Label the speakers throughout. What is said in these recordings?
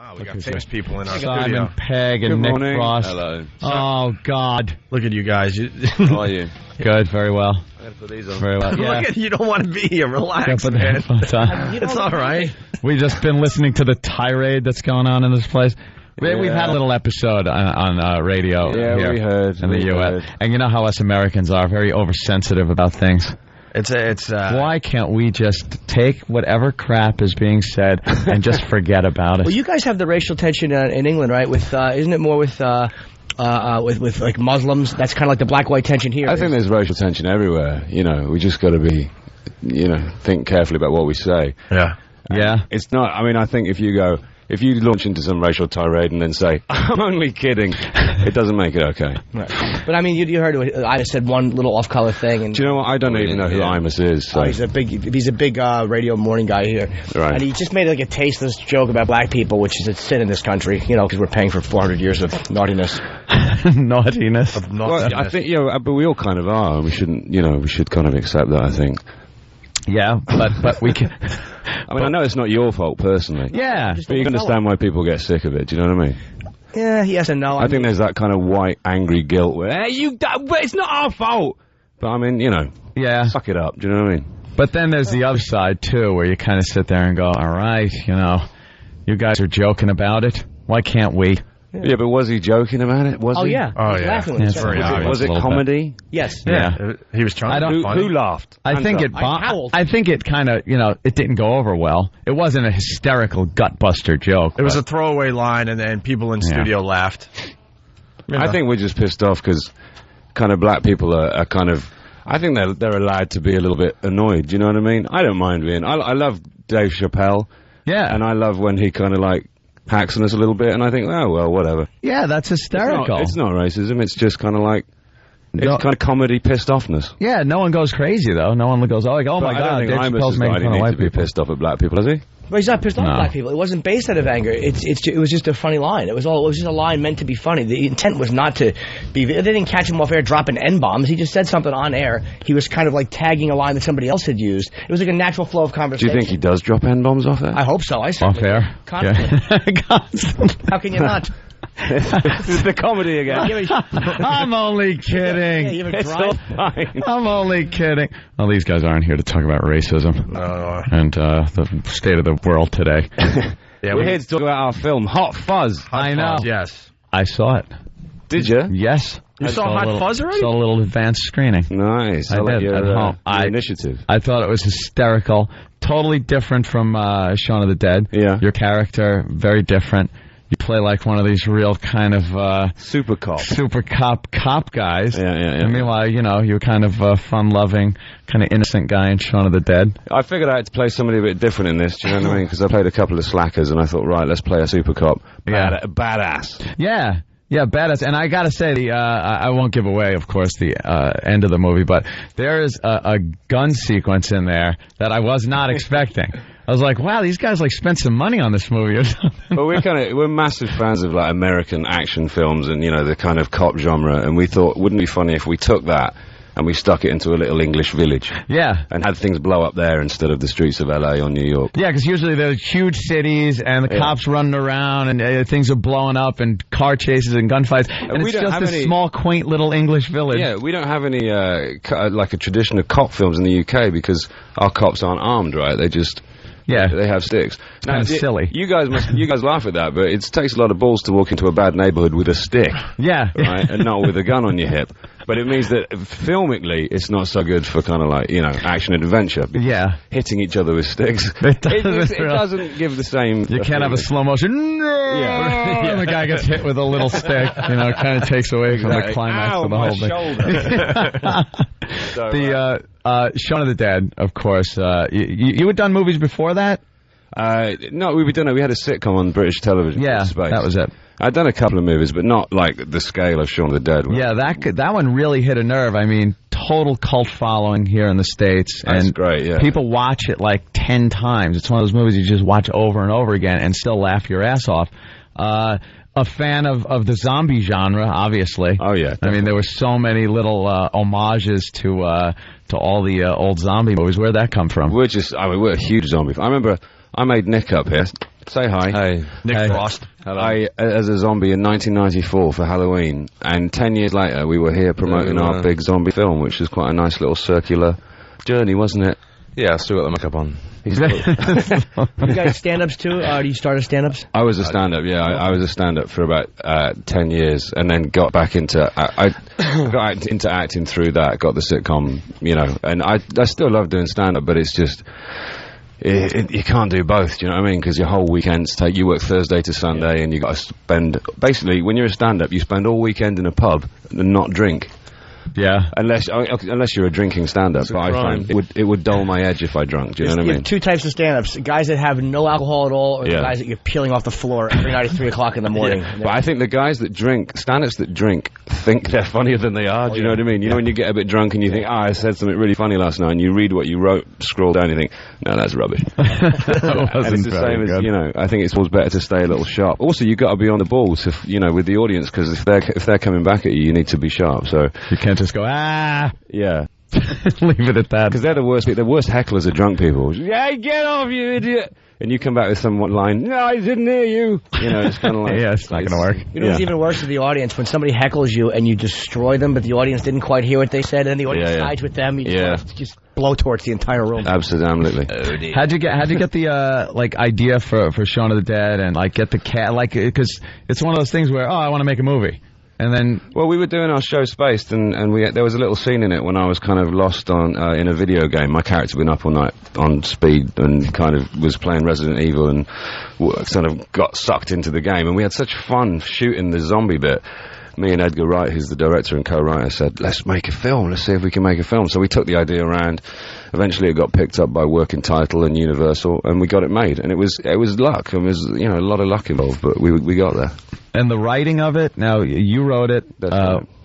Speaker 1: Wow, we got famous people in our
Speaker 2: Simon
Speaker 1: studio.
Speaker 2: Pegg and Nick Frost.
Speaker 3: Hello.
Speaker 2: Oh, God.
Speaker 1: Look at you guys.
Speaker 3: How are you?
Speaker 2: Good, very well.
Speaker 3: I'm going to put these on.
Speaker 2: Very well. Yeah.
Speaker 1: Look at you. Don't want to be here. Relax,
Speaker 2: Put the
Speaker 1: man.
Speaker 2: headphones on.
Speaker 1: It's all right.
Speaker 2: We've just been listening to the tirade that's going on in this place.
Speaker 3: Yeah.
Speaker 2: We've had a little episode on radio here
Speaker 3: we heard.
Speaker 2: in the U.S. And you know how us Americans are, very oversensitive about things. Why can't we just take whatever crap is being said and just forget about it?
Speaker 4: Well, you guys have the racial tension in England, right? With isn't it more with like Muslims? That's kind of like the black-white tension here.
Speaker 3: I think there's racial tension everywhere. You know, we just got to be, think carefully about what we say.
Speaker 1: Yeah.
Speaker 2: Yeah.
Speaker 3: It's not. I mean, I think if you launch into some racial tirade and then say, "I'm only kidding," it doesn't make it okay.
Speaker 4: Right. But I mean, you heard I said one little off-color thing. And
Speaker 3: do you know what? I don't even know who Imus is. So.
Speaker 4: Oh, he's a big radio morning guy here.
Speaker 3: Right.
Speaker 4: And he just made like a tasteless joke about black people, which is a sin in this country. Because we're paying for 400 years of naughtiness.
Speaker 2: Naughtiness.
Speaker 3: Well, I think but we all kind of are, and we shouldn't. We should kind of accept that. I think.
Speaker 2: Yeah, but we can.
Speaker 3: I mean, I know it's not your fault personally.
Speaker 2: Yeah.
Speaker 3: But you can understand why people get sick of it. Do you know what I mean?
Speaker 4: Yeah, yes and no.
Speaker 3: I think there's that kind of white, angry guilt where, hey, it's not our fault. But I mean,
Speaker 2: yeah.
Speaker 3: suck it up. Do you know what I mean?
Speaker 2: But then there's the other side, too, where you kind of sit there and go, all right, you guys are joking about it. Why can't we?
Speaker 3: Yeah, but was he joking about it? Was he?
Speaker 4: Yeah.
Speaker 1: Oh,
Speaker 4: He was
Speaker 1: yeah.
Speaker 4: laughing when he said
Speaker 1: very
Speaker 4: it.
Speaker 1: obvious.
Speaker 3: Was it comedy?
Speaker 4: Yes.
Speaker 2: Yeah.
Speaker 1: He was trying to be funny.
Speaker 3: Who laughed?
Speaker 2: I think it
Speaker 4: howled.
Speaker 2: I think it kind of, it didn't go over well. It wasn't a hysterical gut-buster joke.
Speaker 1: It was a throwaway line, and then people in studio laughed.
Speaker 3: I think we're just pissed off because kind of black people are kind of... I think they're allowed to be a little bit annoyed. Do you know what I mean? I don't mind being... I love Dave Chappelle.
Speaker 2: Yeah.
Speaker 3: And I love when he kind of hacks on us a little bit, and I think, oh, well, whatever.
Speaker 2: Yeah, that's hysterical.
Speaker 3: It's not racism, it's just kind of it's kind of comedy pissed offness.
Speaker 2: Yeah, no one goes crazy, though. No one goes, oh my God,
Speaker 3: I
Speaker 2: Dave
Speaker 3: don't think
Speaker 2: Chappelle's
Speaker 3: Imus
Speaker 2: making
Speaker 3: has
Speaker 2: fun of white
Speaker 3: to be
Speaker 2: people.
Speaker 3: pissed off at black people, has he?
Speaker 4: But he's not pissed off at black people. It wasn't based out of anger. It was just a funny line. It was just a line meant to be funny. The intent was not to be. They didn't catch him off air dropping N-bombs. He just said something on air. He was kind of like tagging a line that somebody else had used. It was like a natural flow of
Speaker 3: Do
Speaker 4: conversation.
Speaker 3: you think he does drop N-bombs off there?
Speaker 4: I hope so. I
Speaker 2: Off
Speaker 4: certainly
Speaker 2: air?
Speaker 4: Constantly.
Speaker 2: Constantly.
Speaker 4: How can you not?
Speaker 3: This is the comedy again.
Speaker 2: I'm only kidding.
Speaker 4: Yeah, you have a
Speaker 3: It's
Speaker 4: drive.
Speaker 3: all fine.
Speaker 2: I'm only kidding. Well, these guys aren't here to talk about racism and the state of the world today.
Speaker 1: Yeah,
Speaker 3: We're here to talk about our film, Hot Fuzz.
Speaker 2: I know.
Speaker 1: Yes.
Speaker 2: I saw it.
Speaker 3: Did you?
Speaker 2: Yes.
Speaker 1: You
Speaker 2: I
Speaker 1: saw
Speaker 2: a
Speaker 1: Hot
Speaker 2: little-
Speaker 1: Fuzz already?
Speaker 2: Saw a little advanced screening.
Speaker 3: Nice.
Speaker 2: I
Speaker 3: like
Speaker 2: did,
Speaker 3: your,
Speaker 2: at home.
Speaker 3: your initiative.
Speaker 2: I thought it was hysterical. Totally different from Shaun of the Dead.
Speaker 3: Yeah.
Speaker 2: Your character, very different. You play like one of these real kind of
Speaker 3: Super cop.
Speaker 2: super cop guys.
Speaker 3: Yeah.
Speaker 2: And meanwhile, you're kind of a fun-loving, kind of innocent guy in Shaun of the Dead.
Speaker 3: I figured I had to play somebody a bit different in this, do you know what I mean? Because I played a couple of slackers, and I thought, right, let's play a super cop. Badass.
Speaker 2: Yeah, badass. And I gotta say, I won't give away, of course, the end of the movie, but there is a gun sequence in there that I was not expecting. I was like, wow, these guys spent some money on this movie or something.
Speaker 3: But we're massive fans of American action films and the kind of cop genre, and we thought, wouldn't it be funny if we took that and we stuck it into a little English village?
Speaker 2: Yeah.
Speaker 3: And had things blow up there instead of the streets of LA or New York.
Speaker 2: Yeah, because usually there's huge cities and the cops running around and things are blowing up and car chases and gunfights. And
Speaker 3: we
Speaker 2: it's
Speaker 3: don't
Speaker 2: just
Speaker 3: have
Speaker 2: this
Speaker 3: any-
Speaker 2: small, quaint little English village.
Speaker 3: Yeah, we don't have any a tradition of cop films in the UK because our cops aren't armed, right? They have sticks.
Speaker 2: Kind of silly.
Speaker 3: You guys laugh at that, but it takes a lot of balls to walk into a bad neighborhood with a stick,
Speaker 2: Yeah.
Speaker 3: right, and not with a gun on your hip. But it means that filmically, it's not so good for kind of action adventure.
Speaker 2: Yeah.
Speaker 3: Hitting each other with sticks.
Speaker 2: It
Speaker 3: It
Speaker 2: doesn't
Speaker 3: doesn't give the same.
Speaker 2: You can't have a slow motion. No!
Speaker 3: Yeah.
Speaker 2: And the guy gets hit with a little stick. It kind of takes away from the climax
Speaker 3: Ow,
Speaker 2: of the
Speaker 3: my
Speaker 2: whole thing.
Speaker 3: shoulder. So,
Speaker 2: The Shaun of the Dead, of course. You had done movies before that?
Speaker 3: no, we had a sitcom on British television.
Speaker 2: Yeah,
Speaker 3: called Space.
Speaker 2: that was it.
Speaker 3: I'd done a couple of movies, but not like the scale of Shaun of the Dead.
Speaker 2: Yeah, that one really hit a nerve. I mean, total cult following here in the States.
Speaker 3: That's
Speaker 2: and
Speaker 3: great, yeah.
Speaker 2: People watch it 10 times. It's one of those movies you just watch over and over again and still laugh your ass off. A fan of the zombie genre, obviously.
Speaker 3: Oh, yeah.
Speaker 2: I mean, there were so many little homages to all the old zombie movies. Where'd that come from?
Speaker 3: We're a huge zombie. I remember I made Nick up here Say hi.
Speaker 2: Hey.
Speaker 1: Nick Frost.
Speaker 3: I, as a zombie in 1994 for Halloween, and 10 years later we were here promoting our big zombie film, which was quite a nice little circular journey, wasn't it?
Speaker 5: Yeah, I still got the makeup on.
Speaker 4: You guys stand-ups too? Do you start as stand-ups?
Speaker 3: I was a stand-up, yeah. I was a stand-up for about 10 years, and then got back into I got into acting through that. Got the sitcom, you know, and I still love doing stand-up, but it's just you can't do both. Do you know what I mean? Because your whole weekends you work Thursday to Sunday, and you got to spend basically when you're a stand-up, you spend all weekend in a pub and not drink.
Speaker 2: Yeah.
Speaker 3: Unless you're a drinking stand-up, but I find it would dull my edge if I drunk. Do you know what I mean?
Speaker 4: You have two types of stand-ups: guys that have no alcohol at all, or the guys that you're peeling off the floor every night at 3 o'clock in the morning.
Speaker 3: Yeah. But I think the guys that drink, stand-ups that drink, think they're funnier than they are. Do you know what I mean? You know when you get a bit drunk and you think, I said something really funny last night, and you read what you wrote, scroll down, and you think, no, that's rubbish. And it's the same as, you know, I think it's always better to stay a little sharp. Also, you've got to be on the ball to, you know, with the audience, because if they're coming back at you, you need to be sharp. So
Speaker 2: you can't just go,
Speaker 3: yeah.
Speaker 2: Leave it at that.
Speaker 3: Because they're the worst hecklers are drunk people. Yeah, get off, you idiot! And you come back with some line, no, I didn't hear you. You know, it's kind of like...
Speaker 2: yeah, it's not going to work.
Speaker 4: You know what's even worse to the audience? When somebody heckles you and you destroy them, but the audience didn't quite hear what they said, and the audience sides with them, you just blow torch the entire room.
Speaker 3: Absolutely.
Speaker 2: How'd you get the idea for Shaun of the Dead, and get the cat, because it's one of those things where, I want to make a movie. And then,
Speaker 3: well, we were doing our show Spaced, and there was a little scene in it when I was kind of lost in a video game. My character had been up all night on speed and kind of was playing Resident Evil and sort of got sucked into the game. And we had such fun shooting the zombie bit. Me and Edgar Wright, who's the director and co-writer, said, let's make a film. Let's see if we can make a film. So we took the idea around. Eventually it got picked up by Working Title and Universal, and we got it made. And it was luck. It was, you know, a lot of luck involved, but we got there.
Speaker 2: And the writing of it, now you wrote it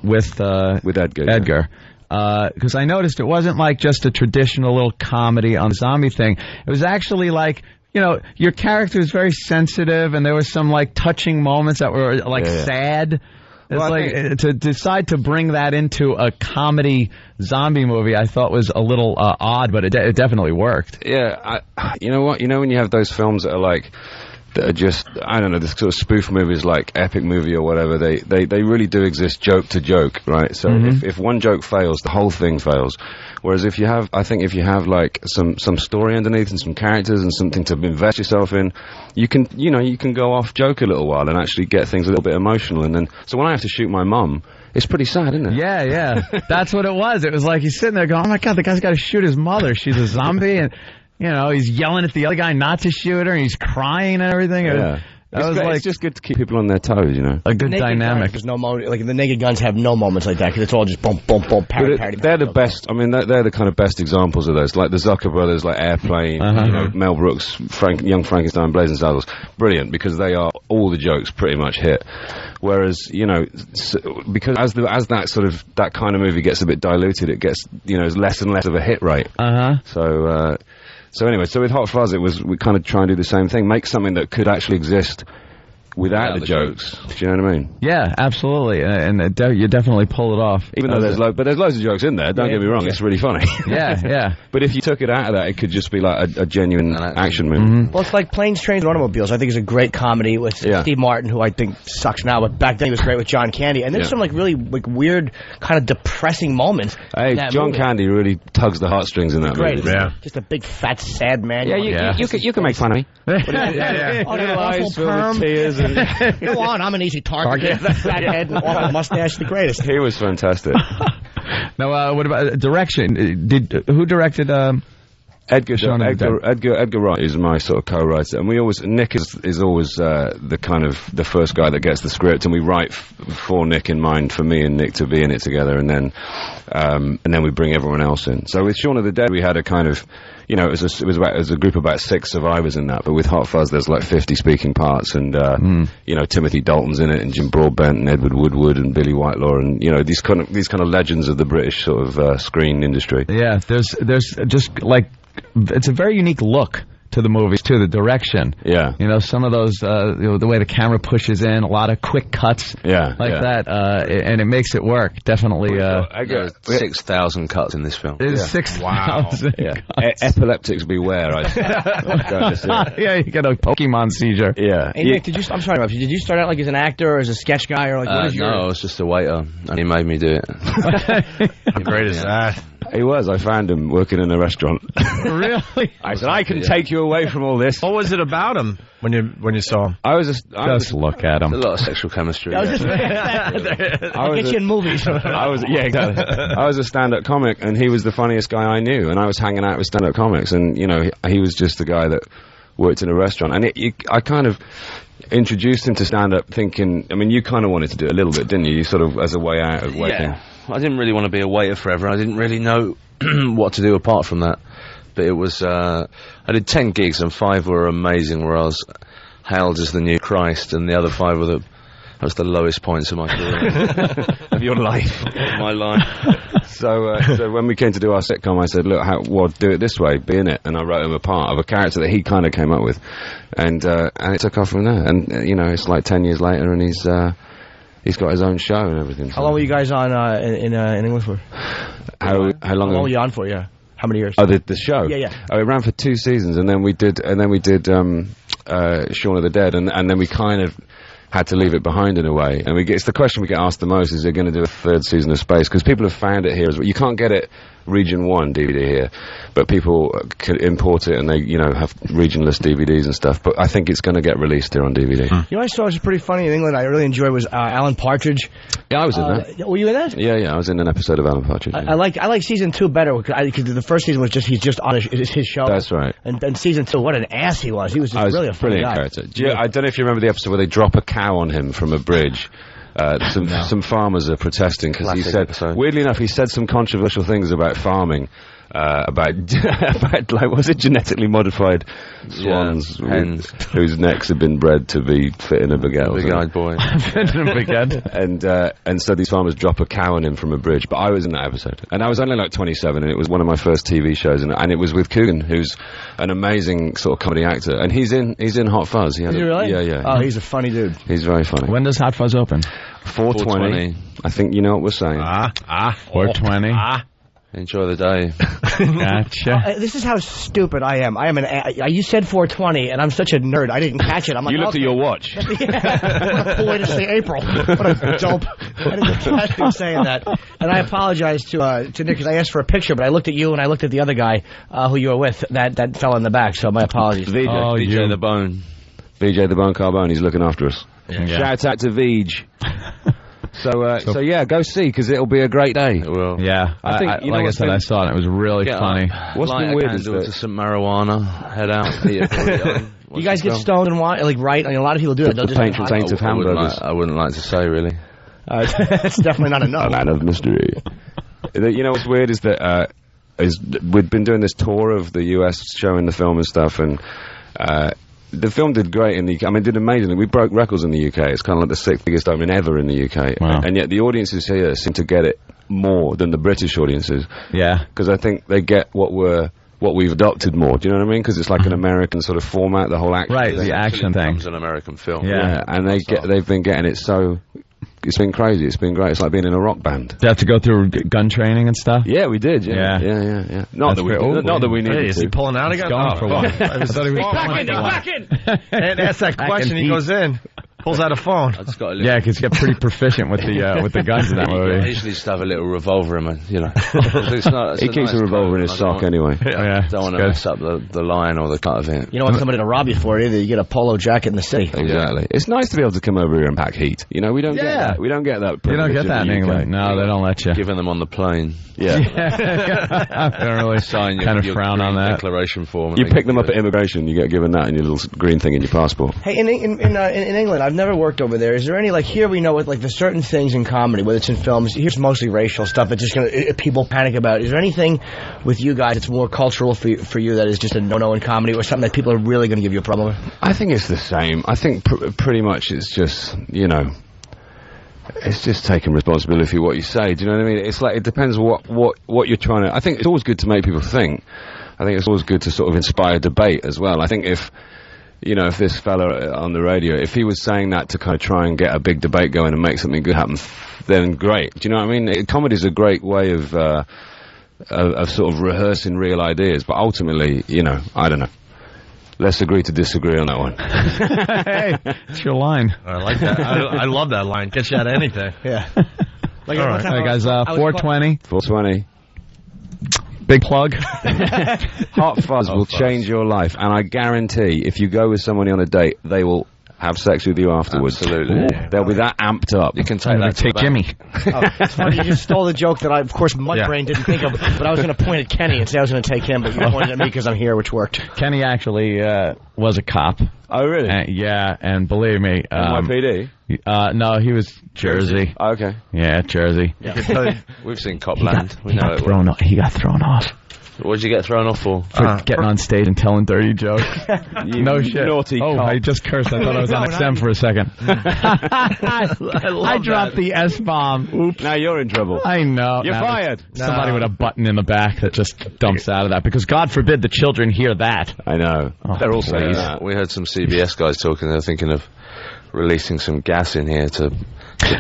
Speaker 2: with Edgar.
Speaker 3: Edgar.
Speaker 2: Because I noticed it wasn't like just a traditional little comedy on the zombie thing. It was actually like, you know, your character was very sensitive, and there were some touching moments that were sad. It's to decide to bring that into a comedy zombie movie, I thought was a little odd, but it definitely worked.
Speaker 3: Yeah, you know what? You know when you have those films that are that are just, I don't know, this sort of spoof movies like Epic Movie or whatever, they really do exist joke to joke, right? So if one joke fails, the whole thing fails. Whereas if you have some story underneath and some characters and something to invest yourself in, you can go off joke a little while and actually get things a little bit emotional. And then, so when I have to shoot my mum, it's pretty sad, isn't it?
Speaker 2: Yeah. That's what it was. It was like he's sitting there going, oh my God, the guy's got to shoot his mother. She's a zombie, and you know, he's yelling at the other guy not to shoot her, and he's crying and everything.
Speaker 3: Yeah. It's just good to keep people on their toes, you know.
Speaker 2: A good dynamic.
Speaker 4: There's no moment, the Naked Guns have no moments like that, because it's all just boom, boom, boom, parody.
Speaker 3: They're the best. I mean, they're the kind of best examples of those. Like the Zucker brothers, like Airplane, you know, Mel Brooks, Young Frankenstein, Blazing Saddles. Brilliant, because they are all the jokes pretty much hit. Whereas, you know, because as that kind of movie gets a bit diluted, it gets, you know, less and less of a hit rate. So anyway, with Hot Fuzz, we kind of try and do the same thing, make something that could actually exist without the jokes. Do you know what I mean?
Speaker 2: Yeah, absolutely, and you definitely pull it off.
Speaker 3: Even though there's loads of jokes in there. Don't get me wrong, it's really funny.
Speaker 2: Yeah.
Speaker 3: But if you took it out of that, it could just be like a genuine action movie.
Speaker 4: Well, it's like Planes, Trains, and Automobiles. I think it's a great comedy with Steve Martin, who I think sucks now, but back then he was great with John Candy. And there's some really weird, kind of depressing moments.
Speaker 3: Hey, John Candy really tugs the heartstrings in that movie.
Speaker 1: Yeah.
Speaker 4: Just a big fat sad man.
Speaker 3: You can make fun of me.
Speaker 4: Eyes full of tears. Go on, I'm an easy target. Fat head and awful mustache, the greatest.
Speaker 3: He was fantastic.
Speaker 2: Now, what about direction? Who directed
Speaker 3: Edgar Wright is my sort of co-writer, and Nick is always the first guy that gets the script, and we write for Nick in mind, for me and Nick to be in it together, and then we bring everyone else in. So with Shaun of the Dead, we had a kind of, you know, it was a group of about 6 survivors in that, but with Hot Fuzz there's 50 speaking parts, and you know, Timothy Dalton's in it, and Jim Broadbent and Edward Woodward and Billy Whitelaw, and you know, these kind of legends of the British sort of screen industry.
Speaker 2: Yeah, there's just it's a very unique look to the movies too. The direction.
Speaker 3: Yeah.
Speaker 2: You know, some of those, the way the camera pushes in, a lot of quick cuts.
Speaker 3: Yeah.
Speaker 2: Like that, and it makes it work. Definitely.
Speaker 3: I got 6,000 cuts in this film.
Speaker 2: It's 6,000.
Speaker 3: Yeah. Epileptics beware.
Speaker 2: Yeah, you get a Pokemon seizure.
Speaker 3: Yeah.
Speaker 4: Hey, Nick, I'm sorry, did you start out like as an actor or as a sketch guy or like what is your?
Speaker 3: No, I was just a waiter, and he made me do it.
Speaker 1: How great is that?
Speaker 3: He was. I found him working in a restaurant.
Speaker 2: Really?
Speaker 3: I said, I can take you away from all this.
Speaker 1: What was it about him when you saw him?
Speaker 3: I was
Speaker 2: Just look at him.
Speaker 3: a lot of sexual chemistry.
Speaker 4: I'll get you in movies.
Speaker 3: Exactly. I was a stand-up comic, and he was the funniest guy I knew, and I was hanging out with stand-up comics, and you know, he was just the guy that worked in a restaurant, and I kind of introduced him to stand-up thinking, I mean, you kind of wanted to do it a little bit, didn't you? You sort of, as a way out of waiting.
Speaker 5: Yeah. I didn't really want to be a waiter forever. I didn't really know what to do apart from that. But it was, I did 10 gigs and 5 were amazing, where I was hailed as the new Christ, and the other 5 were that was the lowest points of my career.
Speaker 3: Of your life.
Speaker 5: My life.
Speaker 3: So when we came to do our sitcom, I said, look, do it this way, be in it. And I wrote him a part of a character that he kind of came up with. And it took off from there. And, you know, it's like 10 years later, and he's got his own show and everything. So.
Speaker 4: How long were you guys on in England for?
Speaker 3: How long?
Speaker 4: How long were you on for? Yeah. How many years?
Speaker 3: Oh, the show.
Speaker 4: Yeah.
Speaker 3: Oh, it ran for 2 seasons, and then we did Shaun of the Dead, and then we kind of had to leave it behind in a way. And it's the question we get asked the most: is they're going to do a 3rd season of Space? Because people have found it here as well. You can't get it Region 1 DVD here, but people can import it, and they, you know, have regionless DVDs and stuff. But I think it's going to get released here on DVD.
Speaker 4: You know, I saw was pretty funny in England. I really enjoyed was Alan Partridge.
Speaker 3: Yeah, I was in that.
Speaker 4: Were you in that?
Speaker 3: Yeah, I was in an episode of Alan Partridge.
Speaker 4: I like season 2 better because the first season was he's just on his show.
Speaker 3: That's right.
Speaker 4: And season 2, what an ass he was. He was just really a funny
Speaker 3: brilliant
Speaker 4: guy.
Speaker 3: character. I don't know if you remember the episode where they drop a cow on him from a bridge. Some farmers are protesting because he said, weirdly enough, he said some controversial things about farming. About like, was it genetically modified swans,
Speaker 5: hens,
Speaker 3: whose necks had been bred to be fit in a baguette.
Speaker 5: Big-eyed boy.
Speaker 3: And so these farmers drop a cow on him from a bridge. But I was in that episode, and I was only like 27, and it was one of my first TV shows, and it was with Coogan, who's an amazing sort of comedy actor, and he's in Hot Fuzz.
Speaker 4: Is he really?
Speaker 3: Yeah.
Speaker 4: Oh, he's a funny dude.
Speaker 3: He's very funny.
Speaker 2: When does Hot Fuzz open?
Speaker 3: 420. I think you know what we're saying.
Speaker 2: 420.
Speaker 5: Enjoy the day.
Speaker 2: Gotcha.
Speaker 4: This is how stupid I am. You said 420, and I'm such a nerd. I didn't catch it. I'm like,
Speaker 3: you looked at your watch.
Speaker 4: What a cool way to say April. What a dope. I didn't catch him saying that. And I apologize to Nick because I asked for a picture, but I looked at you and I looked at the other guy who you were with. That fell in the back. So my apologies.
Speaker 5: VJ the Bone.
Speaker 3: VJ the Bone Carbone. He's looking after us.
Speaker 2: Yeah.
Speaker 3: Shout out to Vij. So yeah, go see, because it'll be a great day.
Speaker 5: It will.
Speaker 2: Yeah,
Speaker 3: I think, you know,
Speaker 2: like I said, I saw it. It was really funny.
Speaker 3: What's been weird is
Speaker 5: to some marijuana, head out.
Speaker 4: You guys get stoned and wine, like, right? I mean, a lot of people do it. They'll just
Speaker 3: patron saint of hamburgers.
Speaker 5: I wouldn't like to say, really.
Speaker 4: That's definitely not enough.
Speaker 3: A man of mystery. You know what's weird is that we've been doing this tour of the US, showing the film and stuff, and the film did great in the UK. I mean, it did amazingly. We broke records in the UK. It's kind of like the 6th biggest opening ever in the UK.
Speaker 2: Wow.
Speaker 3: And yet the audiences here seem to get it more than the British audiences.
Speaker 2: Yeah.
Speaker 3: Because I think they get what we've adopted more. Do you know what I mean? Because it's like an American sort of format, the whole action
Speaker 2: Right,
Speaker 3: thing.
Speaker 2: the action thing.
Speaker 5: It's an American film.
Speaker 2: Yeah.
Speaker 3: And they've been getting it so... It's been crazy. It's been great. It's like being in a rock band.
Speaker 2: Do you have to go through gun training and stuff?
Speaker 3: Yeah, we did. Yeah. Not
Speaker 2: That's
Speaker 3: that we needed
Speaker 1: Is
Speaker 3: to.
Speaker 1: he pulling out again?
Speaker 2: Going for one.
Speaker 1: I thought he was
Speaker 4: Back in!
Speaker 1: And ask that question, he goes in, pulls out a phone.
Speaker 5: I just got a little,
Speaker 2: Yeah, because you get pretty proficient with the guns in that
Speaker 5: I
Speaker 2: movie.
Speaker 5: usually just have a little revolver in my, you know. It's
Speaker 3: He keeps
Speaker 5: nice
Speaker 3: a revolver in
Speaker 5: clothes,
Speaker 3: his
Speaker 5: and I
Speaker 3: sock anyway.
Speaker 2: Yeah,
Speaker 5: don't want
Speaker 2: it's
Speaker 5: to
Speaker 2: good.
Speaker 5: mess up the line or the cut of it.
Speaker 4: You don't want somebody to rob you for it either. You get a polo jacket in the city.
Speaker 3: Exactly. It's nice to be able to come over here and pack heat. You know, we don't get that. We don't get that.
Speaker 2: You don't
Speaker 3: privilege
Speaker 2: get that in
Speaker 3: the UK.
Speaker 2: England. No, they don't let you.
Speaker 5: Giving them on the plane.
Speaker 3: Yeah.
Speaker 2: They don't really
Speaker 5: Sign your,
Speaker 2: kind of
Speaker 5: your
Speaker 2: frown on
Speaker 5: green
Speaker 2: that.
Speaker 5: declaration form.
Speaker 3: You pick them up at immigration, you get given that and your little green thing in your passport.
Speaker 4: Hey, in England, I've never worked over there. Is there any, like, here we know with, like, there's certain things in comedy, whether it's in films, here's mostly racial stuff that's just people panic about. Is there anything with you guys that's more cultural for you that is just a no-no in comedy, or something that people are really going to give you a problem with?
Speaker 3: I think it's the same. I think pretty much it's just, you know, it's just taking responsibility for what you say. Do you know what I mean? It's like, it depends what you're trying to... I think it's always good to make people think, I think it's always good to sort of inspire debate as well. I think if this fella on the radio, if he was saying that to kind of try and get a big debate going and make something good happen, then great. Do you know what I mean? Comedy's a great way of sort of rehearsing real ideas, but ultimately, I don't know. Let's agree to disagree on that one.
Speaker 2: Hey, it's your line.
Speaker 1: I like that. I love that line. Gets you out of anything.
Speaker 4: Yeah. Like,
Speaker 1: all right.
Speaker 2: All right, guys, 420.
Speaker 3: 420.
Speaker 2: Big plug.
Speaker 3: Hot Fuzz will change your life, and I guarantee if you go with somebody on a date, they will have sex with you afterwards.
Speaker 5: Absolutely.
Speaker 3: They'll be that amped up.
Speaker 5: You can take that.
Speaker 2: Take Jimmy.
Speaker 4: It's funny, you just stole the joke that of course, Mudbrain didn't think of, but I was going to point at Kenny and say I was going to take him, but you pointed at me because I'm here, which worked.
Speaker 2: Kenny actually was a cop.
Speaker 3: Oh, really?
Speaker 2: Yeah, and believe me...
Speaker 3: NYPD?
Speaker 2: No, he was Jersey.
Speaker 3: Oh, okay.
Speaker 2: Yeah, Jersey.
Speaker 5: We've seen Copland. We know it well.
Speaker 2: He got thrown off.
Speaker 5: What did you get thrown off for?
Speaker 2: For getting on stage and telling dirty jokes. No shit.
Speaker 3: Naughty
Speaker 2: cop. I just cursed. I thought I was on XM for a second. I dropped the S-bomb. Oops.
Speaker 3: Now you're in trouble.
Speaker 2: I know.
Speaker 3: You're fired.
Speaker 2: Somebody with a button in the back that just dumps out of that, because God forbid the children hear that.
Speaker 3: I know. They're all saying that.
Speaker 5: We heard some CBS guys talking. They're thinking of releasing some gas in here to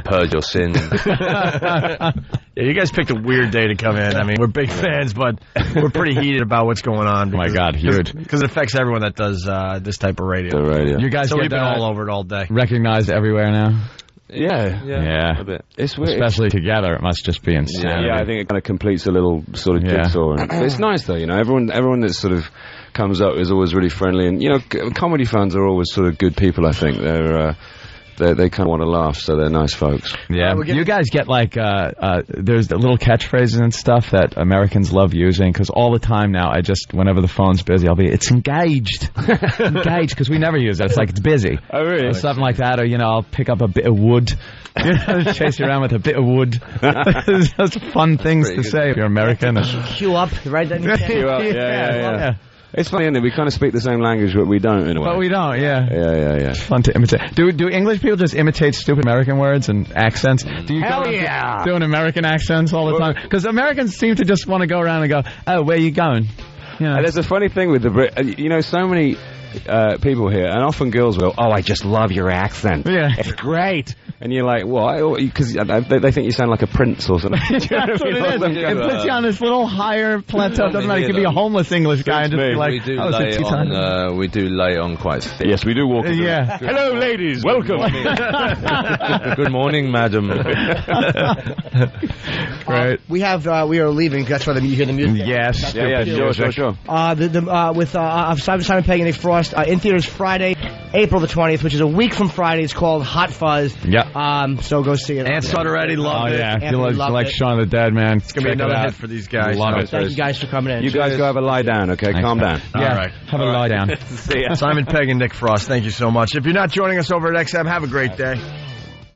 Speaker 5: purge your sins.
Speaker 1: Yeah, you guys picked a weird day to come in. I mean, we're big fans, but we're pretty heated about what's going on.
Speaker 2: Oh my God, huge.
Speaker 1: Because it affects everyone that does this type of radio.
Speaker 3: The radio.
Speaker 2: You guys
Speaker 1: So
Speaker 2: get
Speaker 1: we've been all over it all day.
Speaker 2: recognized everywhere now?
Speaker 3: Yeah.
Speaker 5: A bit.
Speaker 3: It's weird.
Speaker 2: Especially together, it must just be insane.
Speaker 3: Yeah, I think it kind of completes a little sort of jigsaw. But it's nice though, everyone that sort of comes up is always really friendly, and comedy fans are always sort of good people. I think they kind of want to laugh, so they're nice folks.
Speaker 2: Yeah, you guys get like there's the little catchphrases and stuff that Americans love using, because all the time now whenever the phone's busy, it's engaged, because we never use that. It's like it's busy.
Speaker 3: Oh really?
Speaker 2: Or something like that, or I'll pick up a bit of wood, chase you around with a bit of wood. Those fun things to say if you're American.
Speaker 4: Cue up, right?
Speaker 3: Cue up. Yeah. It's funny, isn't it? We kind of speak the same language, but we don't in a way.
Speaker 2: But we don't, yeah.
Speaker 3: Yeah.
Speaker 2: It's fun to imitate. Do English people just imitate stupid American words and accents? Do you
Speaker 4: Hell
Speaker 2: go
Speaker 4: yeah!
Speaker 2: doing American accents all the time? Because Americans seem to just want to go around and go, oh, where are you going?
Speaker 3: There's a funny thing with the Brit. So many people here, and often girls will go, oh, I just love your accent.
Speaker 2: Yeah.
Speaker 3: It's great. And you're like, what? Because they think you sound like a prince or something.
Speaker 2: That's what it is. It puts you on this little higher plateau. Doesn't matter. You could be a homeless English guy and just be like,
Speaker 5: we do lay on quite thick.
Speaker 3: Yes, we do walk.
Speaker 2: Yeah.
Speaker 3: Hello, ladies. Welcome.
Speaker 5: Good morning, madam.
Speaker 2: Great.
Speaker 4: We are leaving. That's why you hear the music.
Speaker 2: Yes.
Speaker 3: Yeah, sure.
Speaker 4: With Simon Pegg and Nick Frost in theaters Friday, April the 20th, which is a week from Friday. It's called Hot Fuzz.
Speaker 2: Yeah.
Speaker 4: So go see it.
Speaker 1: Ant already loved it.
Speaker 2: Yeah. If you
Speaker 4: Anthony
Speaker 2: like
Speaker 4: loved it.
Speaker 2: Shaun the Dead, man.
Speaker 1: It's going to be another hit for these guys.
Speaker 4: Thank you guys for coming in.
Speaker 3: You guys go have a lie down, okay? Calm down.
Speaker 2: Yeah.
Speaker 1: All right.
Speaker 2: Have a lie down.
Speaker 3: See ya.
Speaker 1: Simon Pegg and Nick Frost, thank you so much. If you're not joining us over at XM, have a great day.